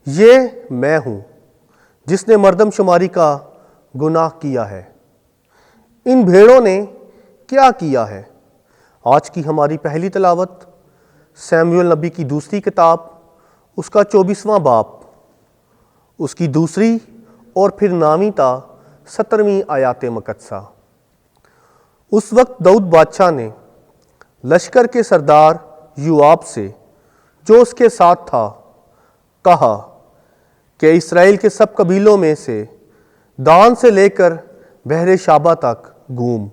یہ میں ہوں جس نے مردم شماری کا گناہ کیا ہے۔ ان بھیڑوں نے کیا کیا ہے؟ آج کی ہماری پہلی تلاوت سیموئیل نبی کی دوسری کتاب، اس کا 24واں باب، اس کی دوسری اور پھر 9ویں تا 17ویں آیات مقدسہ۔ اس وقت داؤد بادشاہ نے لشکر کے سردار یوآب سے، جو اس کے ساتھ تھا، کہا کہ اسرائیل کے سب قبیلوں میں سے دان سے لے کر بحر شابہ تک گھوم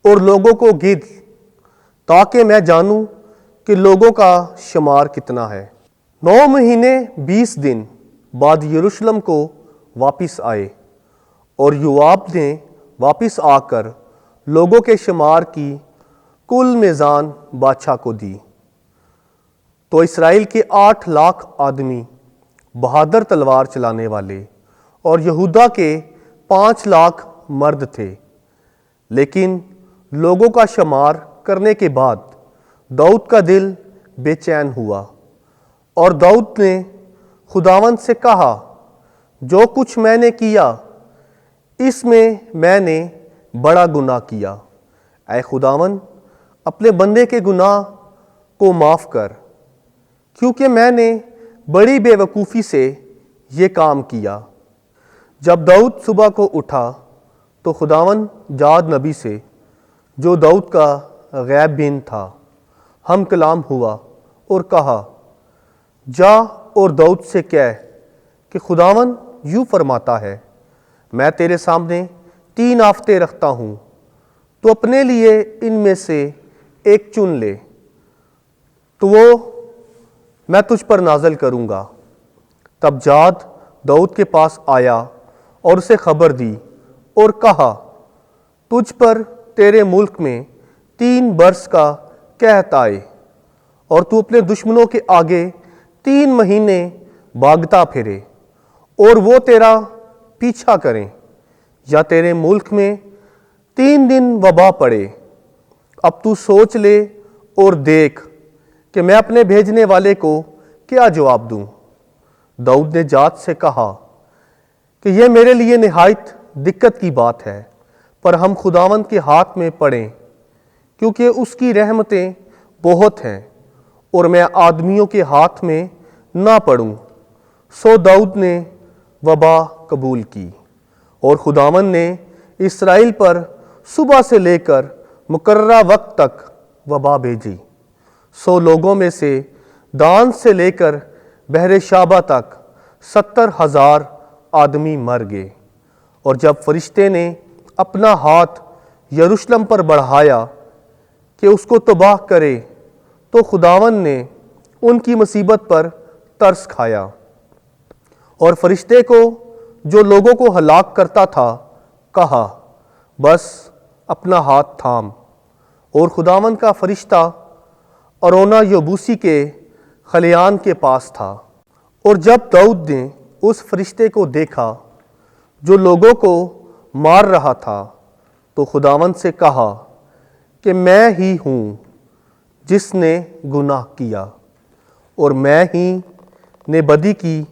اور لوگوں کو گن، تاکہ میں جانوں کہ لوگوں کا شمار کتنا ہے۔ 9 مہینے 20 دن بعد یروشلم کو واپس آئے، اور یوآب نے واپس آ کر لوگوں کے شمار کی کل میزان بادشاہ کو دی۔ تو اسرائیل کے 8 لاکھ آدمی بہادر تلوار چلانے والے اور یہودا کے 5 لاکھ مرد تھے۔ لیکن لوگوں کا شمار کرنے کے بعد داؤد کا دل بے چین ہوا، اور داؤد نے خداوند سے کہا، جو کچھ میں نے کیا اس میں نے بڑا گناہ کیا۔ اے خداوند، اپنے بندے کے گناہ کو معاف کر، کیونکہ میں نے بڑی بے وقوفی سے یہ کام کیا۔ جب داؤد صبح کو اٹھا تو خداوند جاد نبی سے، جو داؤد کا غیب بین تھا، ہم کلام ہوا اور کہا، جا اور داؤد سے کہہ کہ خداوند یوں فرماتا ہے، میں تیرے سامنے 3 آفتیں رکھتا ہوں، تو اپنے لیے ان میں سے ایک چن لے، تو وہ میں تجھ پر نازل کروں گا۔ تب جاد داؤد کے پاس آیا اور اسے خبر دی اور کہا، تجھ پر تیرے ملک میں 3 برس کا قحط آئے، اور تو اپنے دشمنوں کے آگے 3 مہینے بھاگتا پھرے، اور وہ تیرا پیچھا کریں، یا تیرے ملک میں 3 دن وبا پڑے۔ اب تو سوچ لے اور دیکھ کہ میں اپنے بھیجنے والے کو کیا جواب دوں۔ داؤد نے جاد سے کہا کہ یہ میرے لیے نہایت دقت کی بات ہے، پر ہم خداوند کے ہاتھ میں پڑیں، کیونکہ اس کی رحمتیں بہت ہیں، اور میں آدمیوں کے ہاتھ میں نہ پڑوں۔ سو داؤد نے وبا قبول کی، اور خداوند نے اسرائیل پر صبح سے لے کر مقررہ وقت تک وبا بھیجی۔ سو لوگوں میں سے دان سے لے کر بحر شابہ تک 70,000 آدمی مر گئے۔ اور جب فرشتے نے اپنا ہاتھ یروشلم پر بڑھایا کہ اس کو تباہ کرے، تو خداوند نے ان کی مصیبت پر ترس کھایا، اور فرشتے کو جو لوگوں کو ہلاک کرتا تھا کہا، بس اپنا ہاتھ تھام۔ اور خداوند کا فرشتہ ارونا یبوسی کے خلیان کے پاس تھا، اور جب داؤد نے اس فرشتے کو دیکھا جو لوگوں کو مار رہا تھا، تو خداوند سے کہا کہ میں ہی ہوں جس نے گناہ کیا، اور میں ہی نے بدی کی،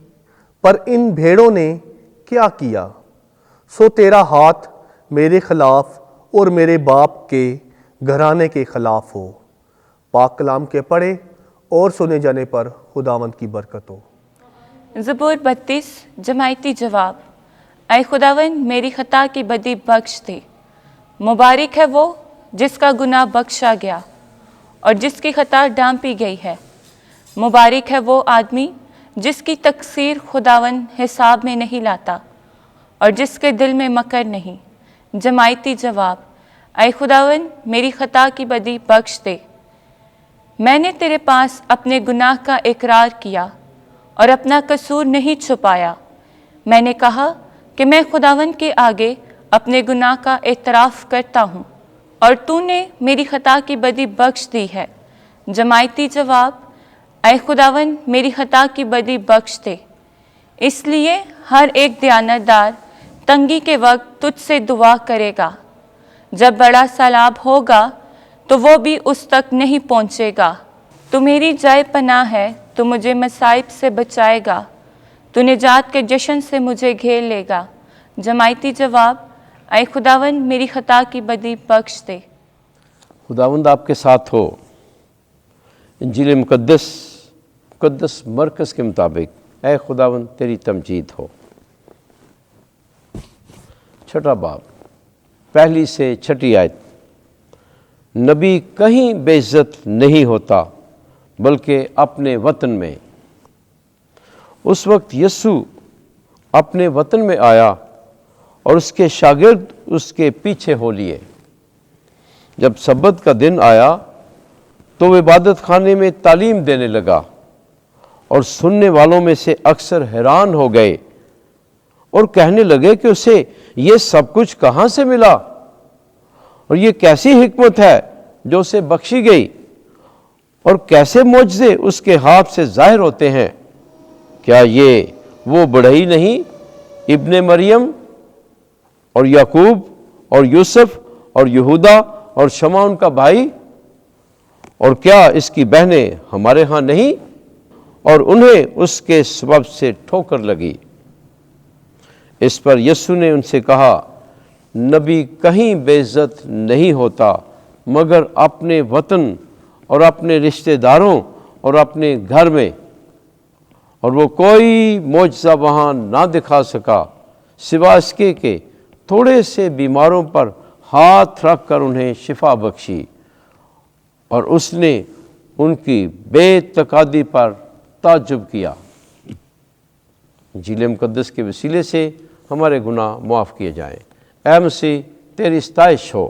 پر ان بھیڑوں نے کیا کیا؟ سو تیرا ہاتھ میرے خلاف اور میرے باپ کے گھرانے کے خلاف ہو۔ پاک کلام کے پڑھے اور سنے جانے پر خداوند کی برکت ہو۔ زبور 32 جماعتی جواب۔ اے خداوند، میری خطا کی بدی بخش دے۔ مبارک ہے وہ جس کا گناہ بخشا گیا اور جس کی خطا ڈھانپی گئی ہے۔ مبارک ہے وہ آدمی جس کی تقصیر خداوند حساب میں نہیں لاتا اور جس کے دل میں مکر نہیں۔ جماعتی جواب۔ اے خداوند، میری خطا کی بدی بخش دے۔ میں نے تیرے پاس اپنے گناہ کا اقرار کیا اور اپنا قصور نہیں چھپایا۔ میں نے کہا کہ میں خداوند کے آگے اپنے گناہ کا اعتراف کرتا ہوں، اور تو نے میری خطا کی بدی بخش دی ہے۔ جماعتی جواب۔ اے خداوند، میری خطا کی بدی بخش دے۔ اس لیے ہر ایک دیانتدار تنگی کے وقت تجھ سے دعا کرے گا۔ جب بڑا سیلاب ہوگا تو وہ بھی اس تک نہیں پہنچے گا۔ تو میری جائے پناہ ہے، تو مجھے مصائب سے بچائے گا۔ تو نجات کے جشن سے مجھے گھیر لے گا۔ جماعتی جواب، اے خداوند میری خطا کی بدی بخش دے۔ خداوند آپ کے ساتھ ہو۔ انجیل مقدس مرکز کے مطابق اے خداوند تیری تمجید ہو۔ چھٹا باب، پہلی سے چھٹی آیت۔ نبی کہیں بے عزت نہیں ہوتا بلکہ اپنے وطن میں۔ اس وقت یسوع اپنے وطن میں آیا اور اس کے شاگرد اس کے پیچھے ہو لیے۔ جب سبت کا دن آیا تو وہ عبادت خانے میں تعلیم دینے لگا، اور سننے والوں میں سے اکثر حیران ہو گئے اور کہنے لگے کہ اسے یہ سب کچھ کہاں سے ملا، اور یہ کیسی حکمت ہے جو اسے بخشی گئی، اور کیسے معجزے اس کے ہاتھ سے ظاہر ہوتے ہیں۔ کیا یہ وہ بڑھئی نہیں، ابن مریم اور یعقوب اور یوسف اور یہودا اور شمعون کا بھائی، اور کیا اس کی بہنیں ہمارے ہاں نہیں؟ اور انہیں اس کے سبب سے ٹھوکر لگی۔ اس پر یسوع نے ان سے کہا، نبی کہیں بے عزت نہیں ہوتا مگر اپنے وطن اور اپنے رشتہ داروں اور اپنے گھر میں۔ اور وہ کوئی معجزہ وہاں نہ دکھا سکا سوا اس کے کہ تھوڑے سے بیماروں پر ہاتھ رکھ کر انہیں شفا بخشی، اور اس نے ان کی بے تقادی پر تعجب کیا۔ انجیل مقدس کے وسیلے سے ہمارے گناہ معاف کیے جائیں۔ اے مسیح تیری ستائش ہو۔